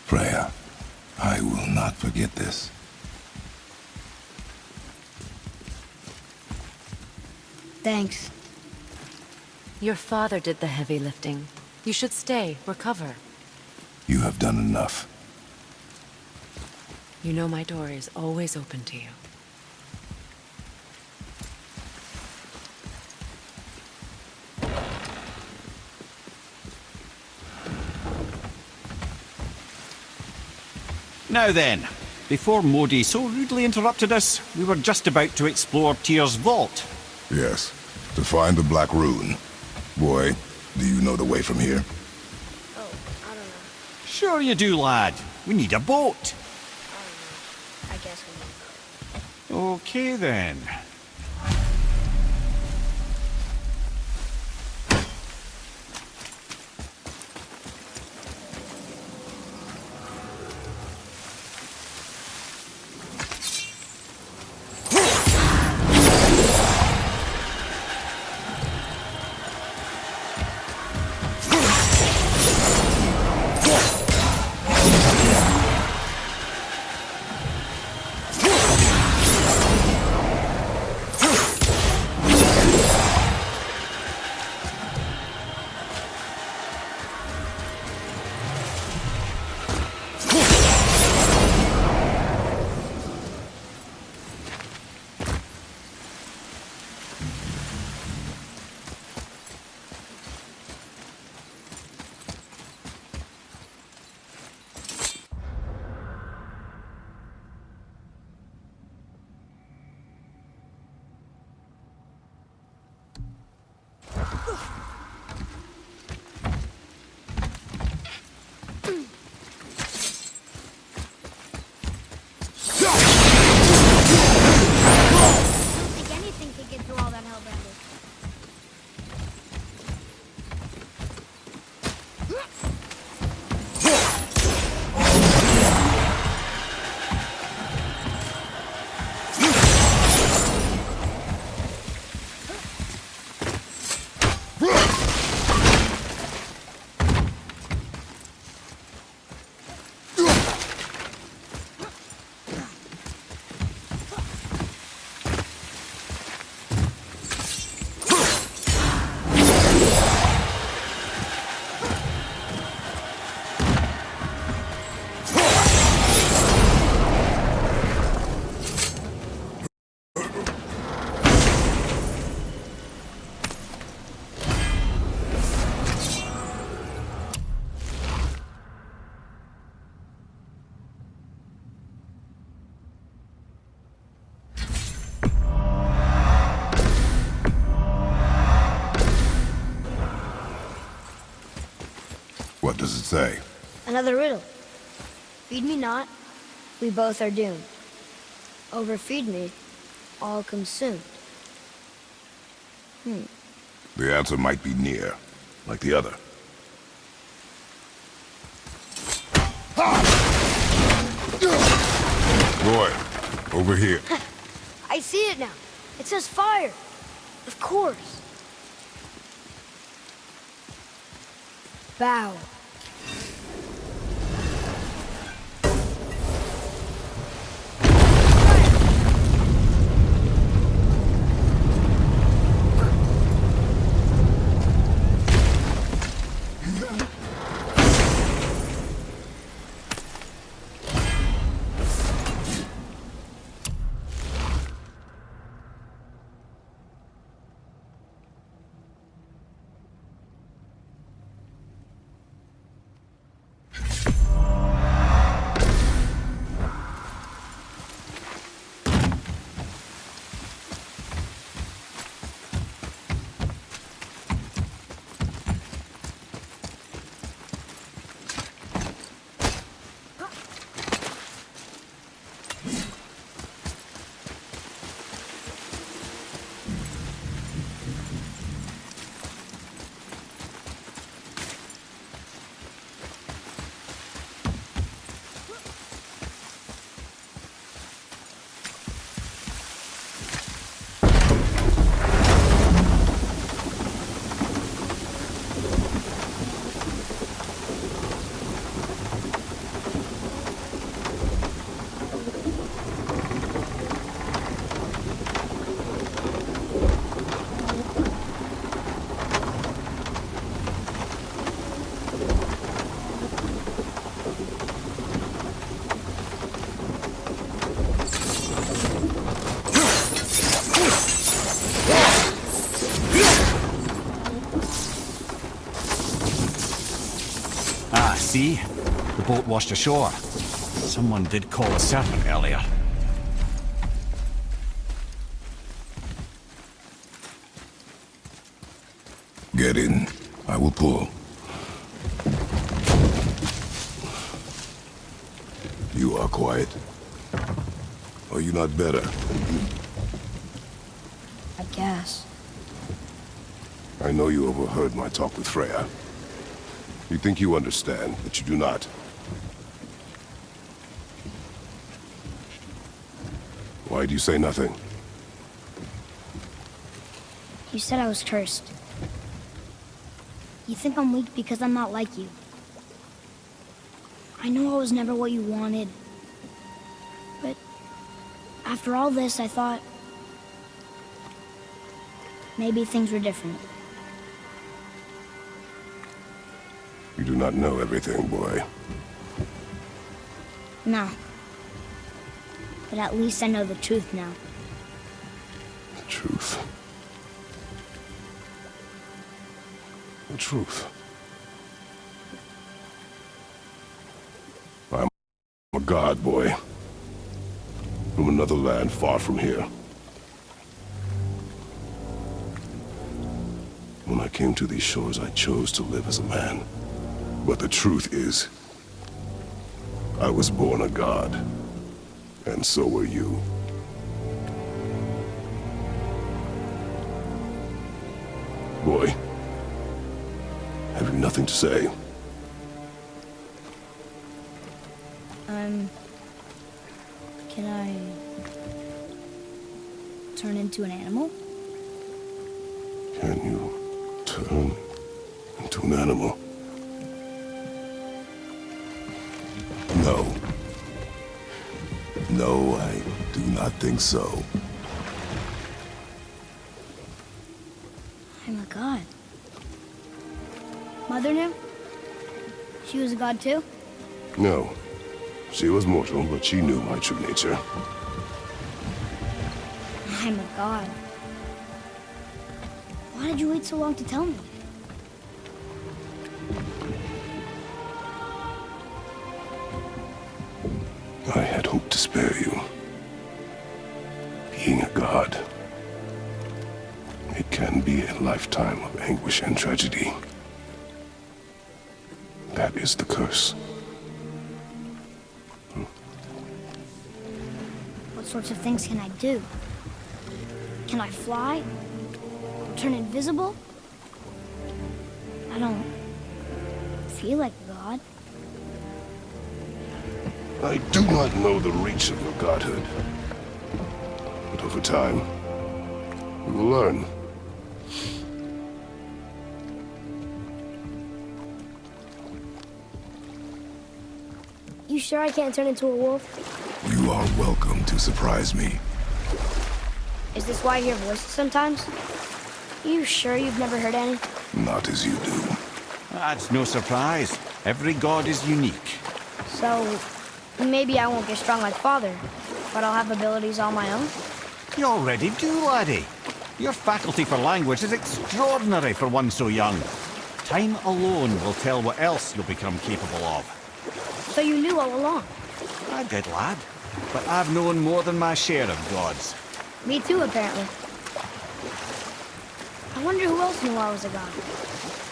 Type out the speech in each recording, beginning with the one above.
Freya, I will not forget this. Thanks. Your father did the heavy lifting. You should stay, recover. You have done enough. You know my door is always open to you. Now then, before Modi so rudely interrupted us, we were just about to explore Tyr's vault. Yes, to find the Black Rune. Boy, do you know the way from here? Oh, I don't know. Sure you do, lad. We need a boat. I don't know. I guess we need. Okay then. I don't think anything could get through all that hellbender. What does it say? Another riddle. Feed me not, we both are doomed. Overfeed me, all consumed. The answer might be near, like the other. Roy, over here. I see it now. It says fire. Of course. Bow. see? The boat washed ashore. Someone did call a serpent earlier. Get in. I will pull. You are quiet. Are you not better? I guess. I know you overheard my talk with Freya. You think you understand, but you do not. Why do you say nothing? You said I was cursed. You think I'm weak because I'm not like you. I know I was never what you wanted. But after all this, I thought maybe things were different. You do not know everything, boy. No. But at least I know the truth now. The truth. The truth. I'm a god, boy. From another land far from here. When I came to these shores, I chose to live as a man. But the truth is, I was born a god. And so were you. Boy, have you nothing to say? Can I turn into an animal? Can you turn into an animal? No. No, I do not think so. I'm a god. Mother knew? She was a god too? No. She was mortal, but she knew my true nature. I'm a god. Why did you wait so long to tell me? I had hoped to spare you. Being a god, it can be a lifetime of anguish and tragedy. That is the curse. What sorts of things can I do? Can I fly? Turn invisible? I don't feel like a god. I do not know the reach of your godhood. But over time, you will learn. You sure I can't turn into a wolf? You are welcome to surprise me. Is this why I hear voices sometimes? You sure you've never heard any? Not as you do. That's no surprise. Every god is unique. So, maybe I won't get strong like Father, but I'll have abilities all my own? You already do, laddie. Your faculty for language is extraordinary for one so young. Time alone will tell what else you'll become capable of. So you knew all along? I did, lad. But I've known more than my share of gods. Me too, apparently. I wonder who else knew I was a god.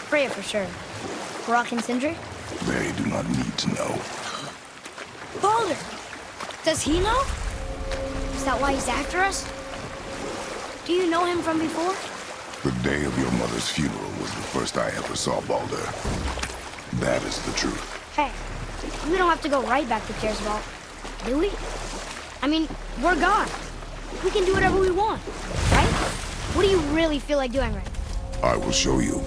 Freya for sure. Brock and Sindri? They do not need to know. Baldur! Does he know? Is that why he's after us? Do you know him from before? The day of your mother's funeral was the first I ever saw Baldur. That is the truth. Hey, we don't have to go right back to Tyr's vault, do we? I mean, we're God. We can do whatever we want, right? What do you really feel like doing right now? I will show you.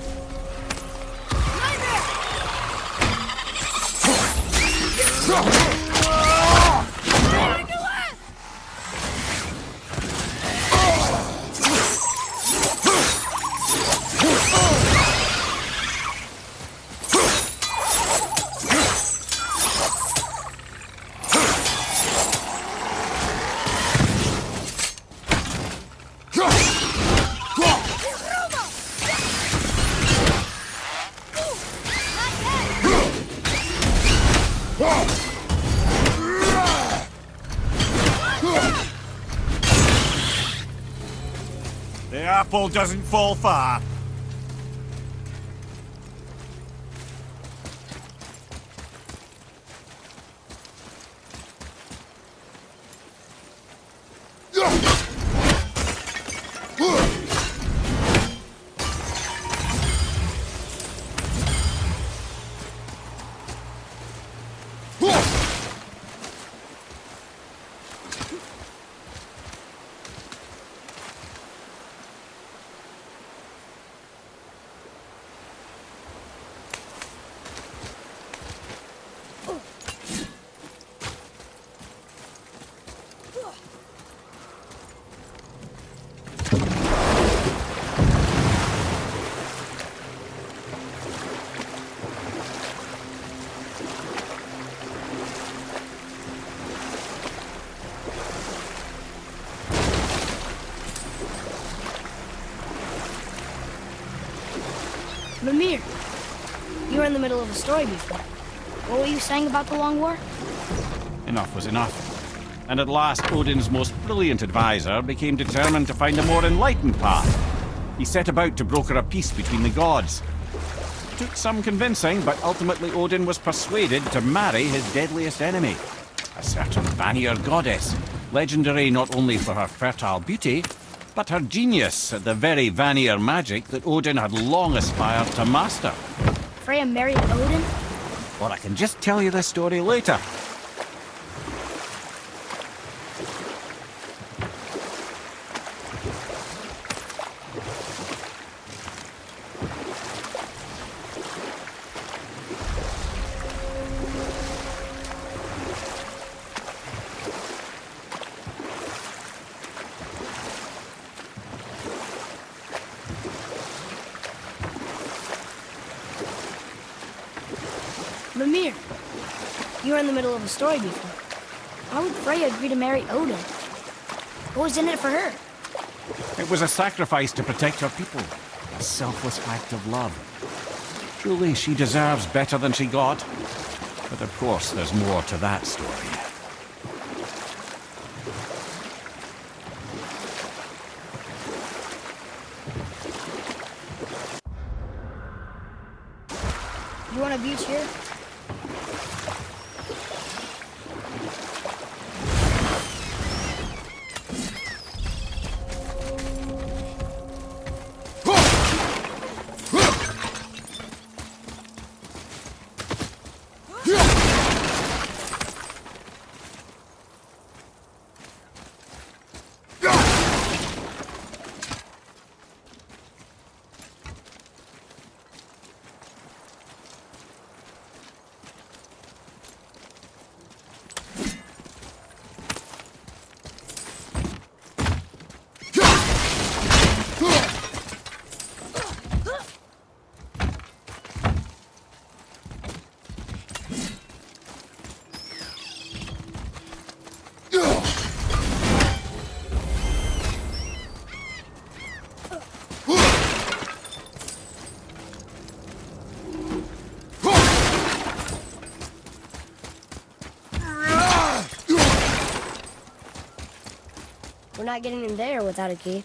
apple doesn't fall far. Mimir, you were in the middle of a story before. What were you saying about the Long War? Enough was enough. And at last, Odin's most brilliant advisor became determined to find a more enlightened path. He set about to broker a peace between the gods. It took some convincing, but ultimately Odin was persuaded to marry his deadliest enemy, a certain Vanir goddess, legendary not only for her fertile beauty, but her genius at the very Vanir magic that Odin had long aspired to master. Freya married Odin? Or I can just tell you this story later. Mimir, you were in the middle of a story before. Why would Freya agree to marry Odin? What was in it for her? It was a sacrifice to protect her people, a selfless act of love. Truly, she deserves better than she got. But of course, there's more to that story. You want a beach here? We're not getting in there without a key.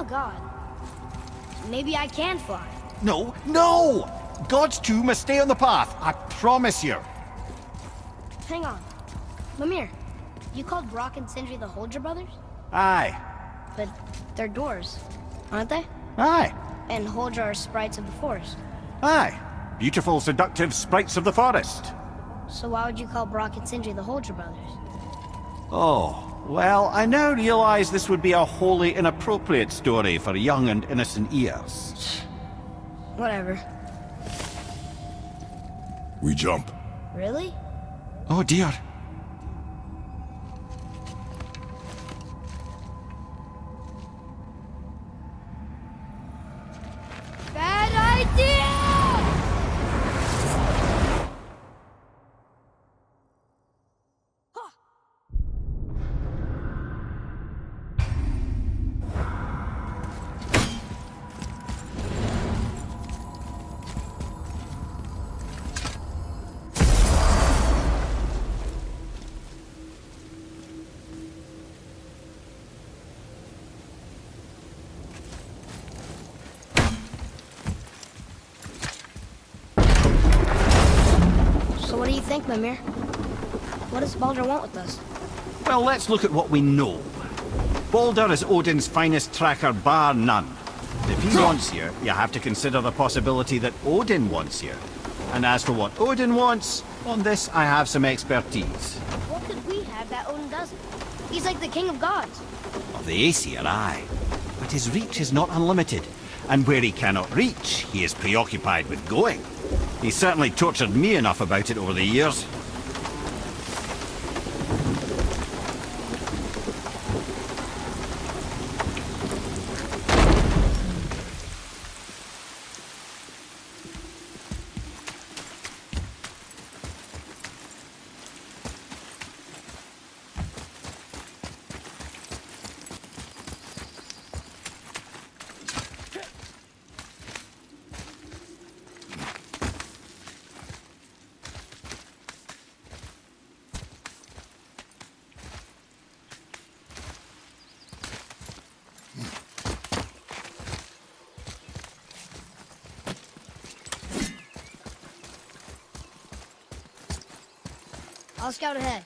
God. Maybe I can fly. No, no! God's two must stay on the path, I promise you. Hang on. Mimir, you called Brock and Sindri the Holger brothers? Aye. But they're dwarves, aren't they? Aye. And Holger are sprites of the forest. Aye. Beautiful, seductive sprites of the forest. So why would you call Brock and Sindri the Holger brothers? Oh, well, I now realize this would be a wholly inappropriate story for young and innocent ears. Whatever. We jump. Really? Oh dear. Mimir, what does Baldur want with us? Well, let's look at what we know. Baldur is Odin's finest tracker, bar none. If he wants you, you have to consider the possibility that Odin wants you. And as for what Odin wants, on this I have some expertise. What could we have that Odin doesn't? He's like the king of gods. Of the Aesir, aye. But his reach is not unlimited. And where he cannot reach, he is preoccupied with going. He's certainly tortured me enough about it over the years. I'll scout ahead.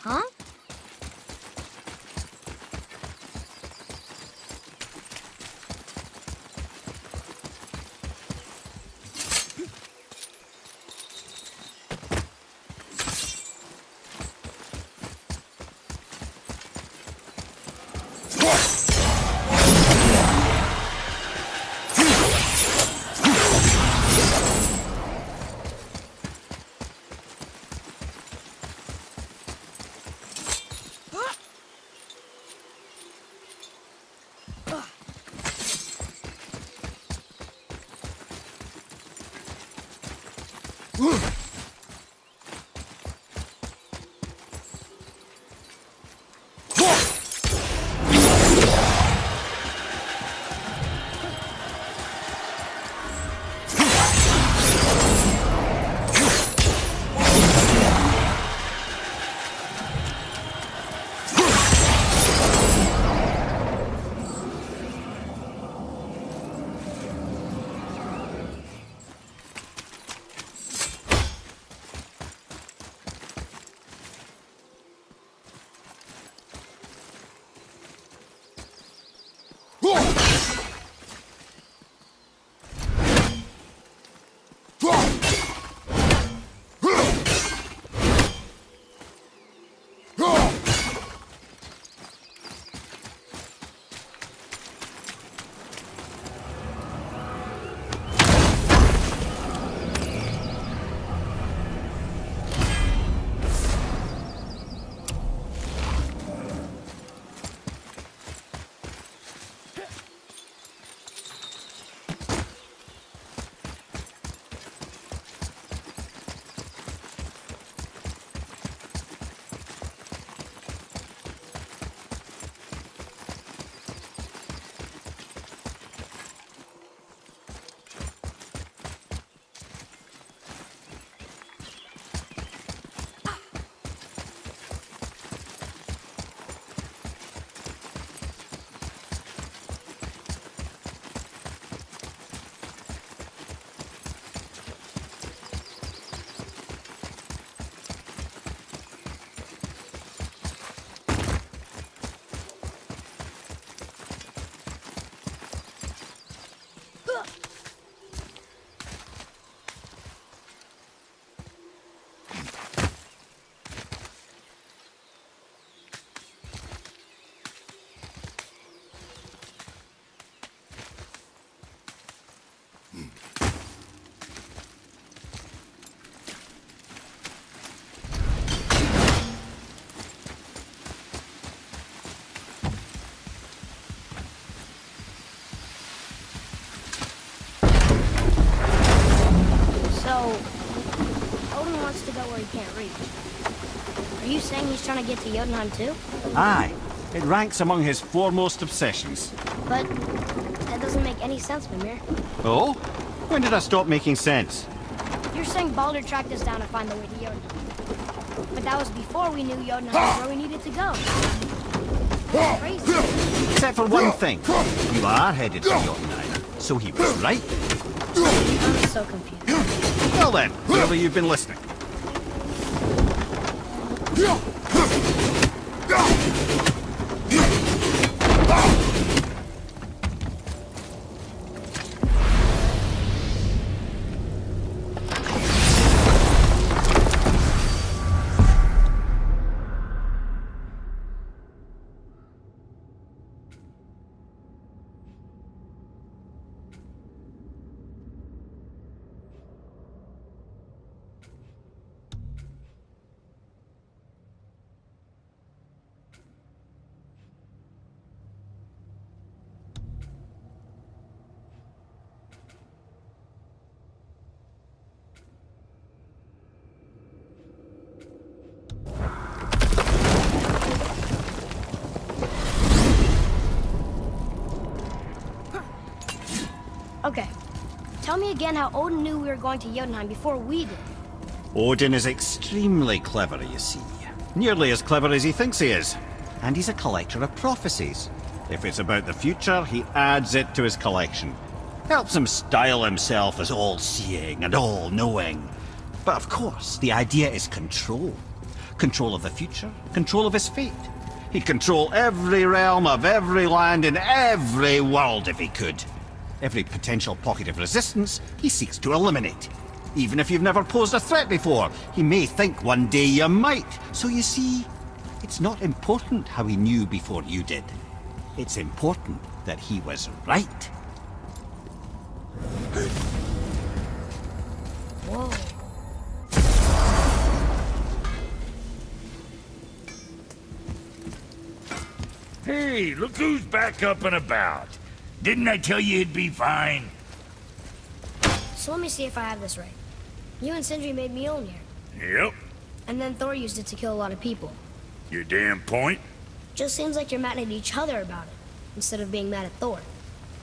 Huh? Odin wants to go where he can't reach. Are you saying he's trying to get to Jotunheim too? Aye, it ranks among his foremost obsessions. But that doesn't make any sense, Mimir. Oh? When did I stop making sense? You're saying Baldur tracked us down to find the way to Jotunheim. But that was before we knew Jotunheim was where we needed to go. That's crazy. Except for one thing. You are headed to Jotunheim, so he was right. I'm so confused. Well then, clearly you've been listening. Okay. Tell me again how Odin knew we were going to Jotunheim before we did. Odin is extremely clever, you see. Nearly as clever as he thinks he is. And he's a collector of prophecies. If it's about the future, he adds it to his collection. Helps him style himself as all-seeing and all-knowing. But of course, the idea is control. Control of the future, control of his fate. He'd control every realm of every land in every world if he could. Every potential pocket of resistance, he seeks to eliminate. Even if you've never posed a threat before, he may think one day you might. So you see, it's not important how he knew before you did. It's important that he was right. Whoa. Hey, look who's back up and about. Didn't I tell you it'd be fine? So let me see if I have this right. You and Sindri made Mjolnir, Yep. and then Thor used it to kill a lot of people. Your damn point? Just seems like you're mad at each other about it, instead of being mad at Thor.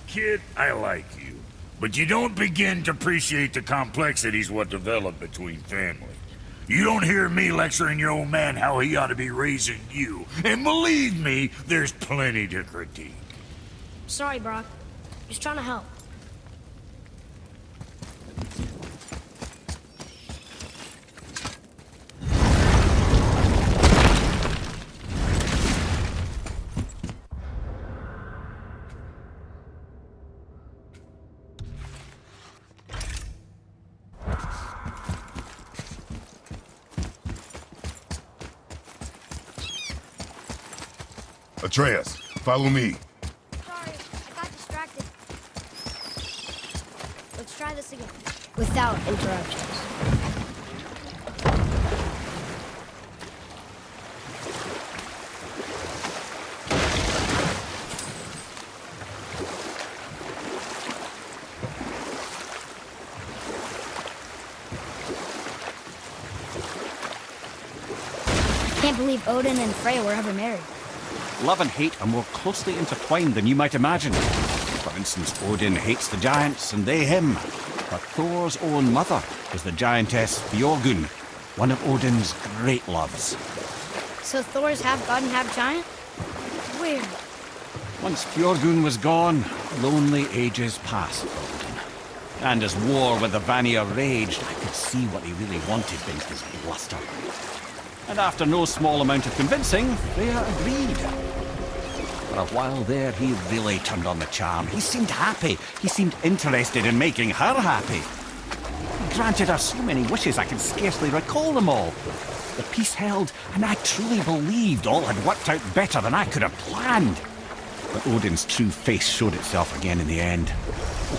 Kid, I like you. But you don't begin to appreciate the complexities what develop between families. You don't hear me lecturing your old man how he ought to be raising you. And believe me, there's plenty to critique. Sorry, Brock. Just trying to help. Atreus, follow me. Sorry, I got distracted. Let's try this again. Without interruptions. I can't believe Odin and Freya were ever married. Love and hate are more closely intertwined than you might imagine. For instance, Odin hates the giants and they him. But Thor's own mother is the giantess Fjorgun, one of Odin's great loves. So Thor's half god and half giant? Weird. Once Fjorgun was gone, lonely ages passed for Odin. And as war with the Vanir raged, I could see what he really wanted beneath his bluster. And after no small amount of convincing, Freya agreed. For a while there, he really turned on the charm. He seemed happy. He seemed interested in making her happy. He granted her so many wishes I can scarcely recall them all. The peace held, and I truly believed all had worked out better than I could have planned. But Odin's true face showed itself again in the end.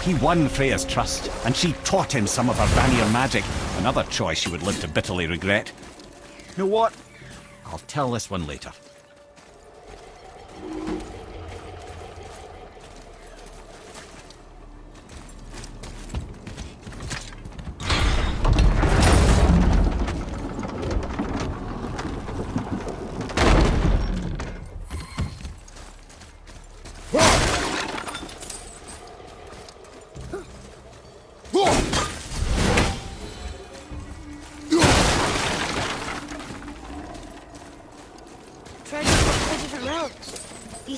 He won Freya's trust, and she taught him some of her Vanir magic, another choice she would live to bitterly regret. You know what? I'll tell this one later.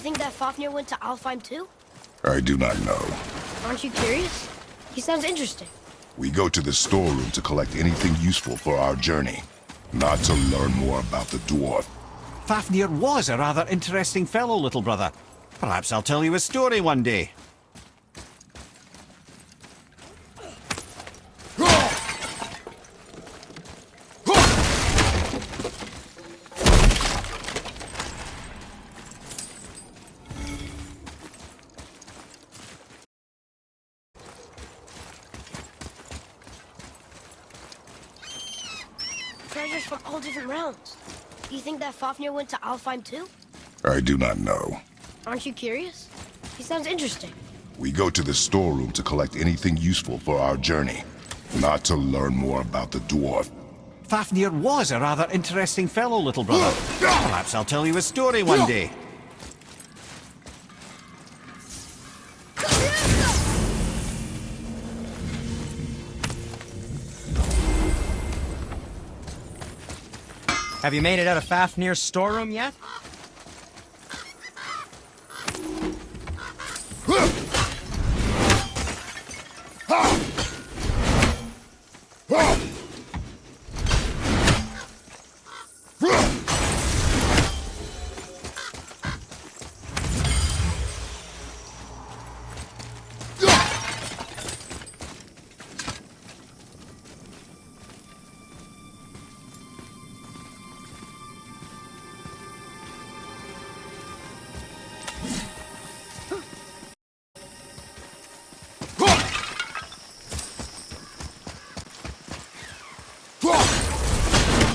think that Fafnir went to Alfheim too? I do not know. Aren't you curious? He sounds interesting. We go to the storeroom to collect anything useful for our journey, not to learn more about the dwarf. Fafnir was a rather interesting fellow, little brother. Perhaps I'll tell you a story one day. Treasures from all different realms. Do you think that Fafnir went to Alfheim too? I do not know. Aren't you curious? He sounds interesting. We go to the storeroom to collect anything useful for our journey, not to learn more about the dwarf. Fafnir was a rather interesting fellow, little brother. Perhaps I'll tell you a story one day. Have you made it out of Fafnir's storeroom yet?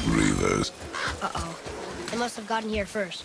Grievous. Uh-oh. They must have gotten here first.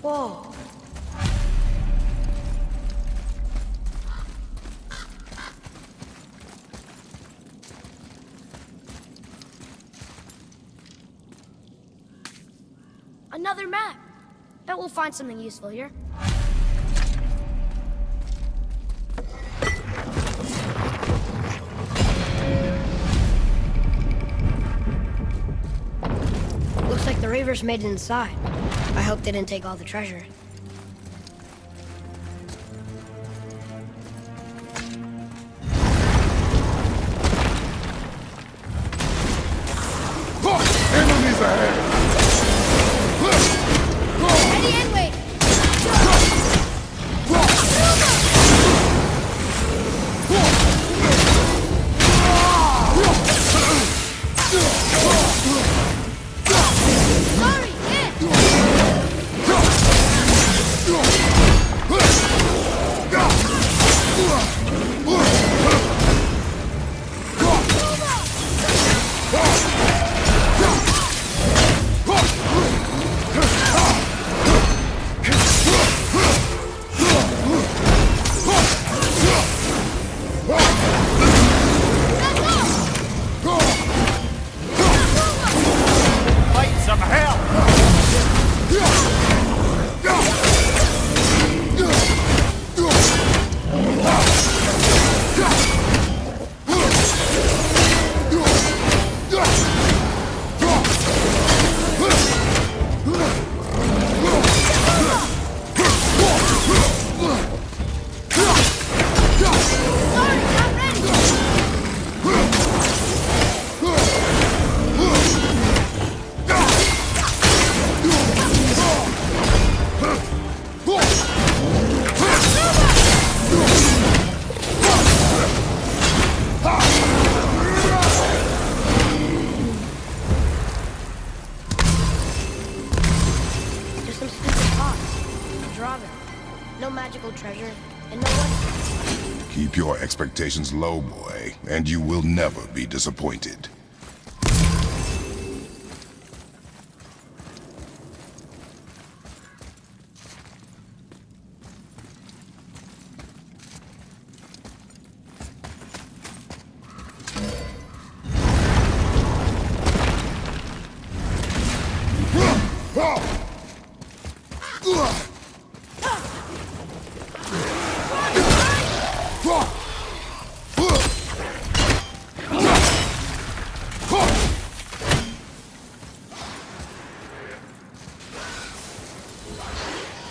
Whoa. Another map. Bet we'll find something useful here. Looks like the Reavers made it inside. I hope they didn't take all the treasure. Enemies ahead! Ready and wait. Sorry, Fight some hell! Just some stupid pots. A drawing. No magical treasure, and no one. Keep your expectations low, boy, and you will never be disappointed.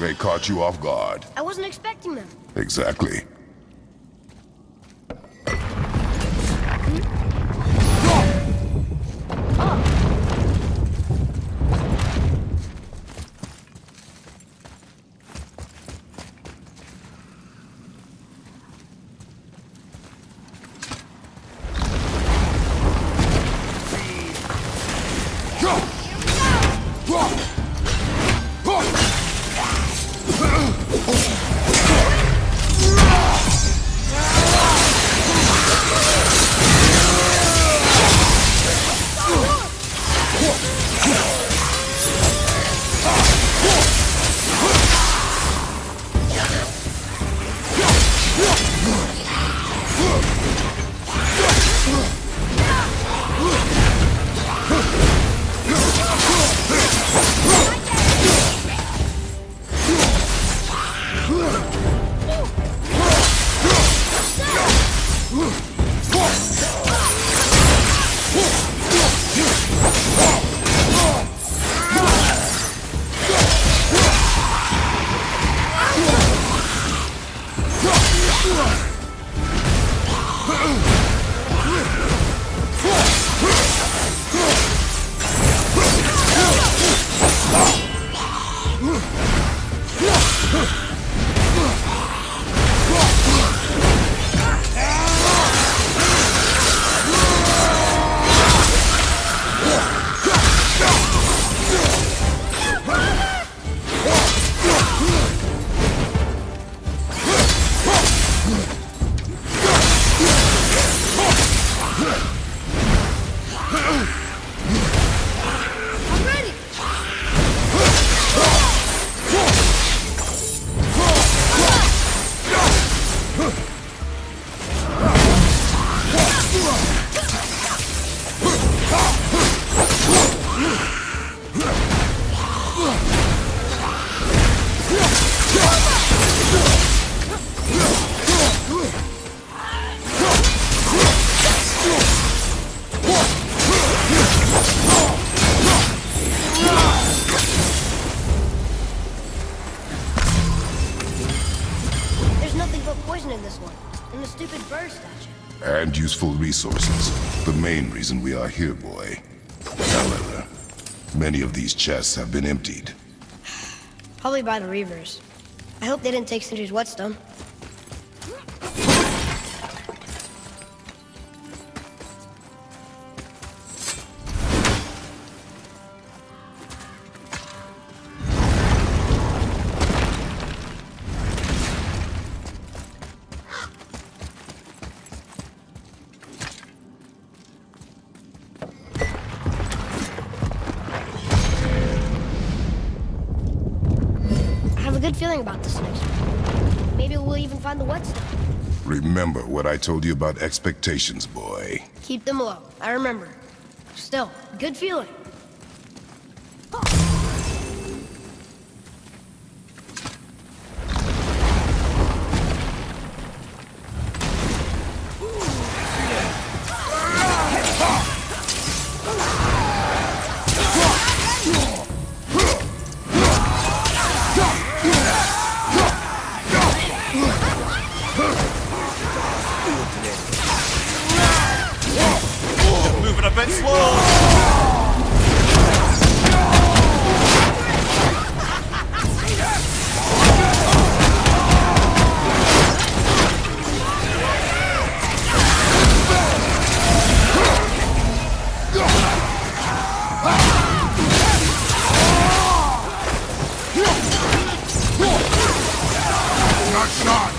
They caught you off guard. I wasn't expecting them. Exactly. useful resources. The main reason we are here, boy. However, many of these chests have been emptied. Probably by the Reavers. I hope they didn't take Sindri's whetstone. I have a good feeling about this next one. Maybe we'll even find the whetstone. Remember what I told you about expectations, boy. Keep them low. I remember. Still, good feeling. Moving a bit slow. Not shot!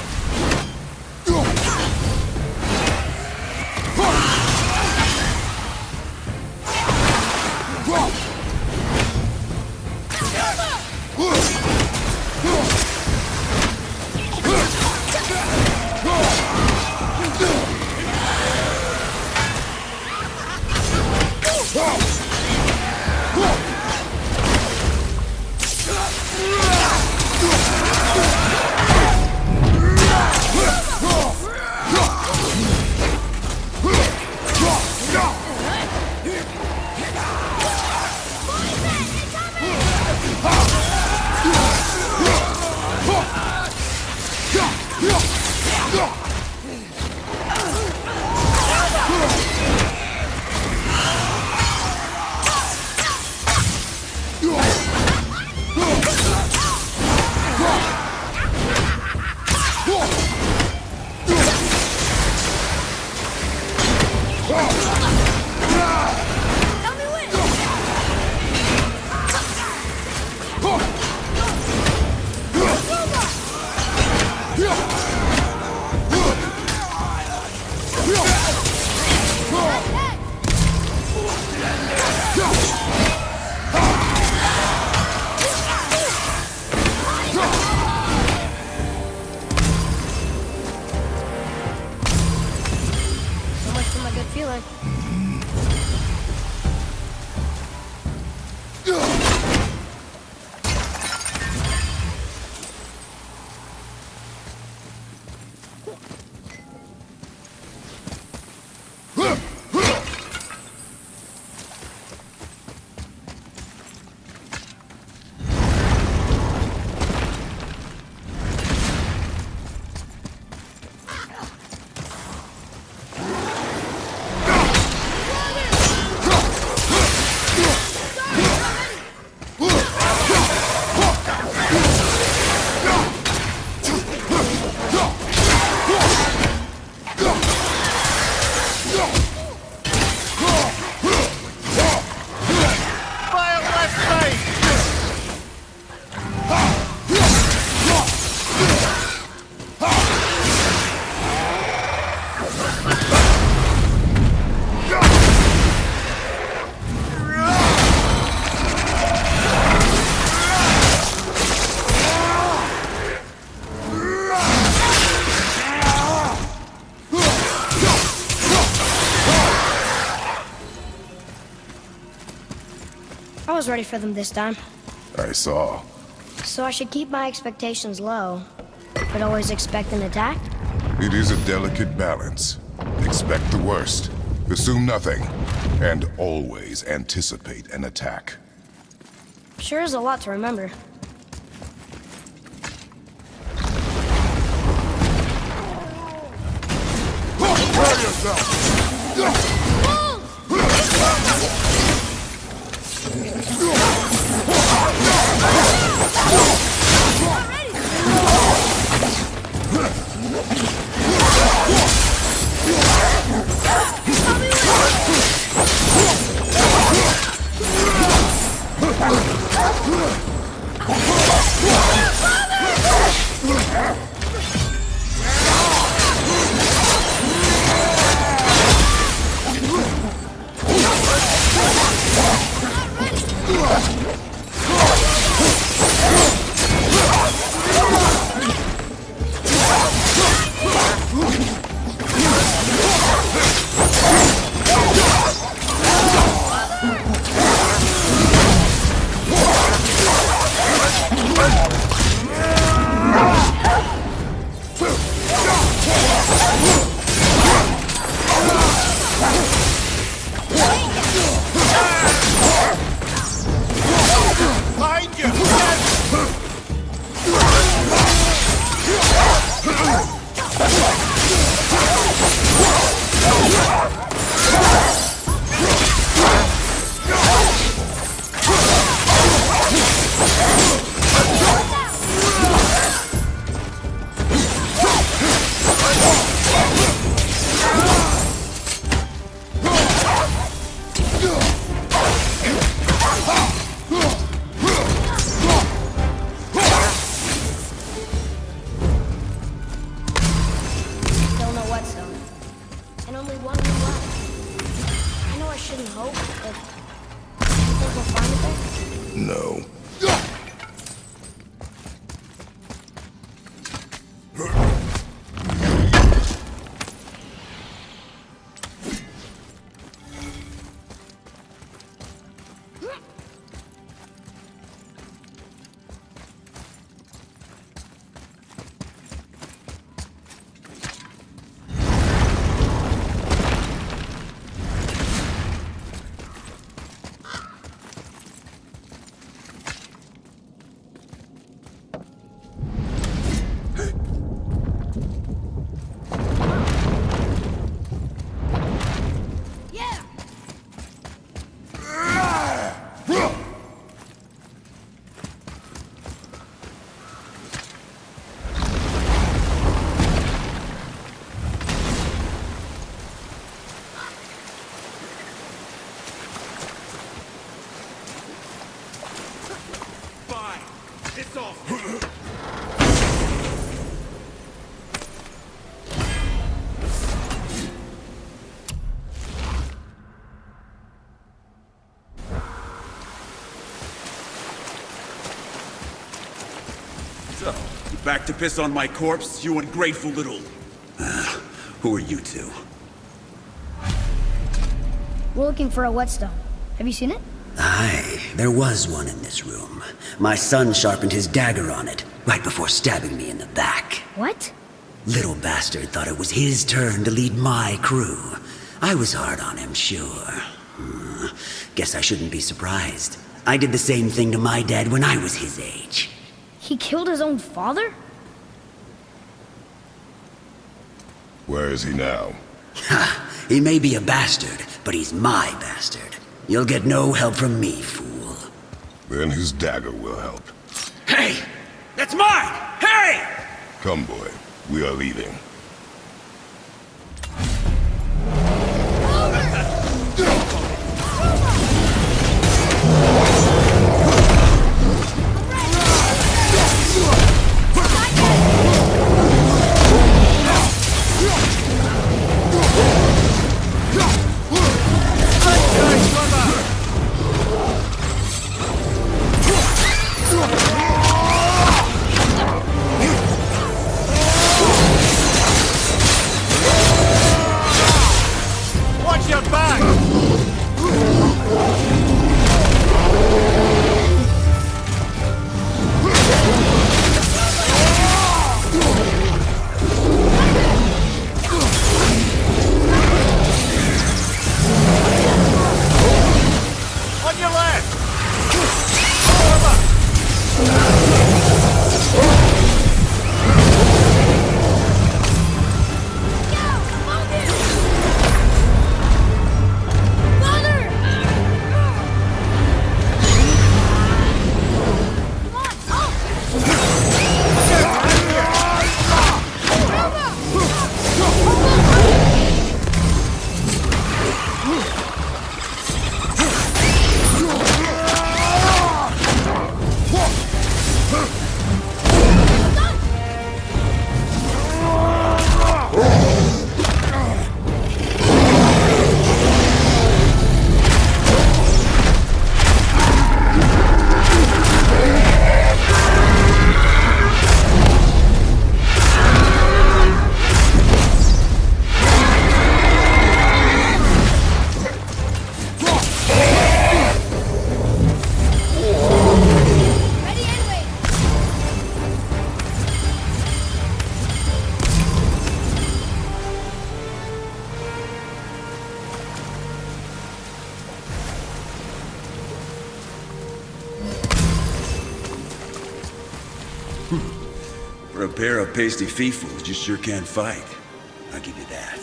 So much for my good feeling. I was ready for them this time. I saw. So I should keep my expectations low, but always expect an attack? It is a delicate balance. Expect the worst, assume nothing, and always anticipate an attack. Sure is a lot to remember. Warriors, Still no whetstone. And only one room left. I know I shouldn't hope, but you think we'll find it there? No. Yeah! Fine. It's off. So, you back to piss on my corpse, you ungrateful little... who are you two? We're looking for a whetstone. Have you seen it? Aye, there was one in this room. My son sharpened his dagger on it, right before stabbing me in the back. What? Little bastard thought it was his turn to lead my crew. I was hard on him, sure. Guess I shouldn't be surprised. I did the same thing to my dad when I was his age. He killed his own father? Where is he now? Ha! He may be a bastard, but he's my bastard. You'll get no help from me, fool. Then his dagger will help. Hey! That's mine! Hey! Come, boy. We are leaving. For a pair of pasty feefools, you sure can fight. I'll give you that.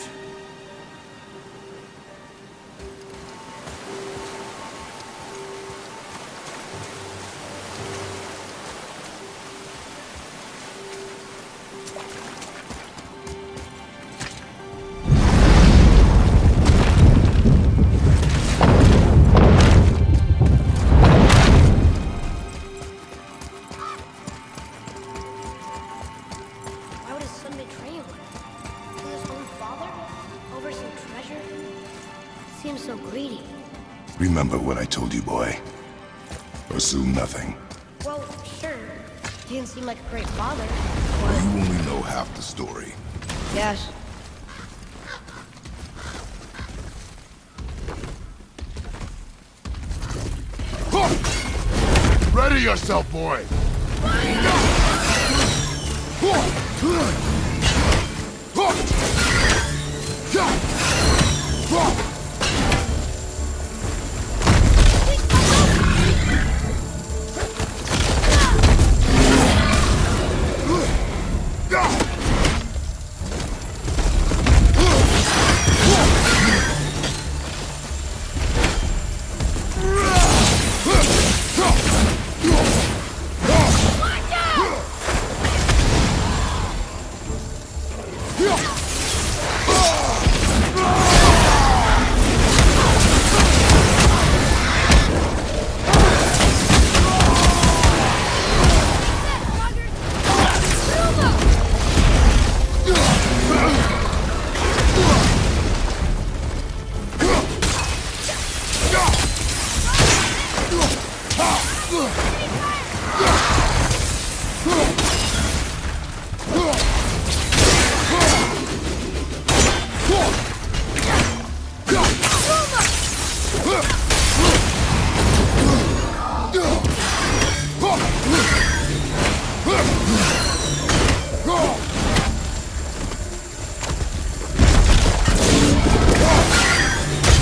Why would his son betray him? Kill his own father? Over some treasure? Seems so greedy. Remember what I told you, boy. Assume nothing. Well, sure. He didn't seem like a great father. You only know half the story. Yes. Ready yourself, boy!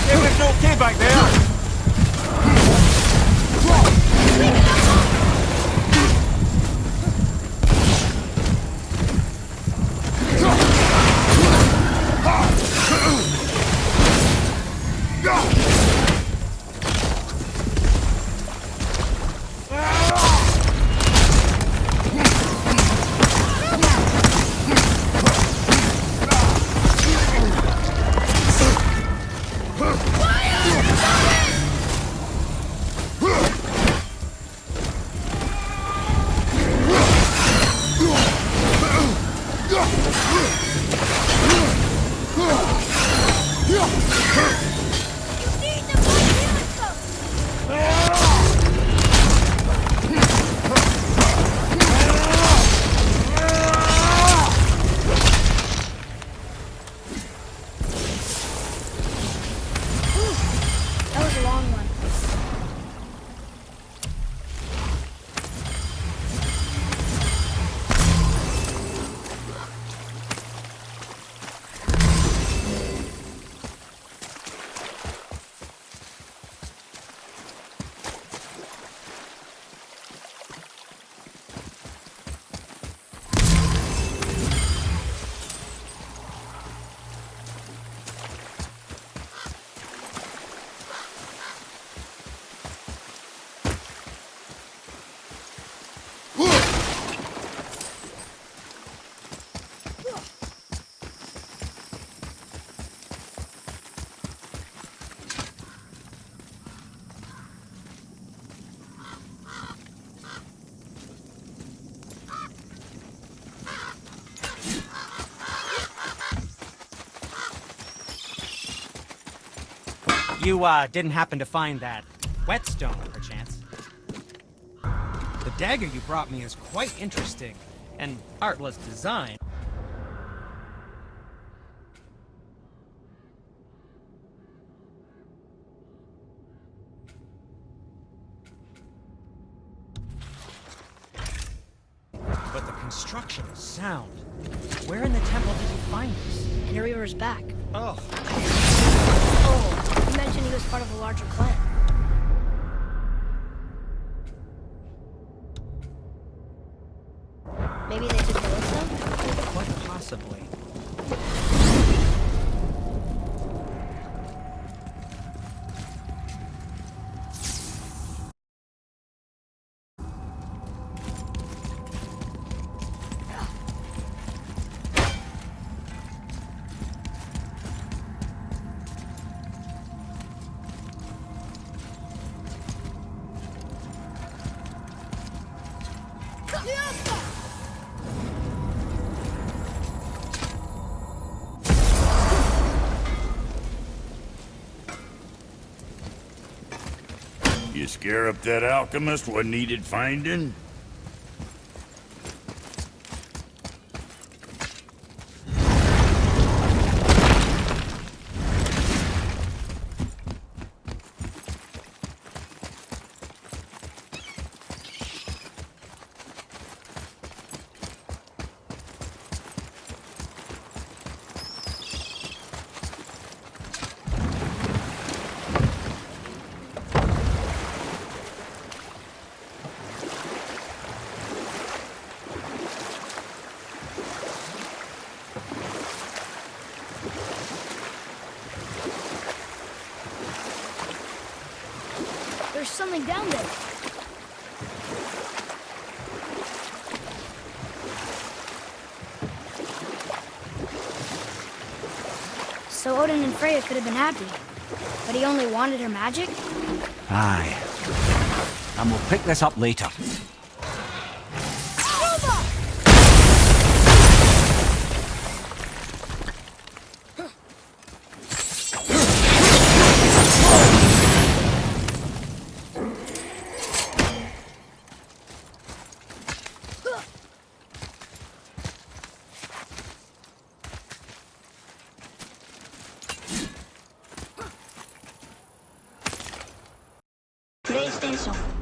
Everything's okay back there? That was a long one. You, didn't happen to find that whetstone, perchance? The dagger you brought me is quite interesting, and artless design. But the construction is sound. Where in the temple did you find this? And River's back. Oh, Oh, you mentioned he was part of a larger clan. You scare up that alchemist what needed finding? There's something down there. So Odin and Freya could have been happy, but he only wanted her magic? Aye. And we'll pick this up later. PlayStation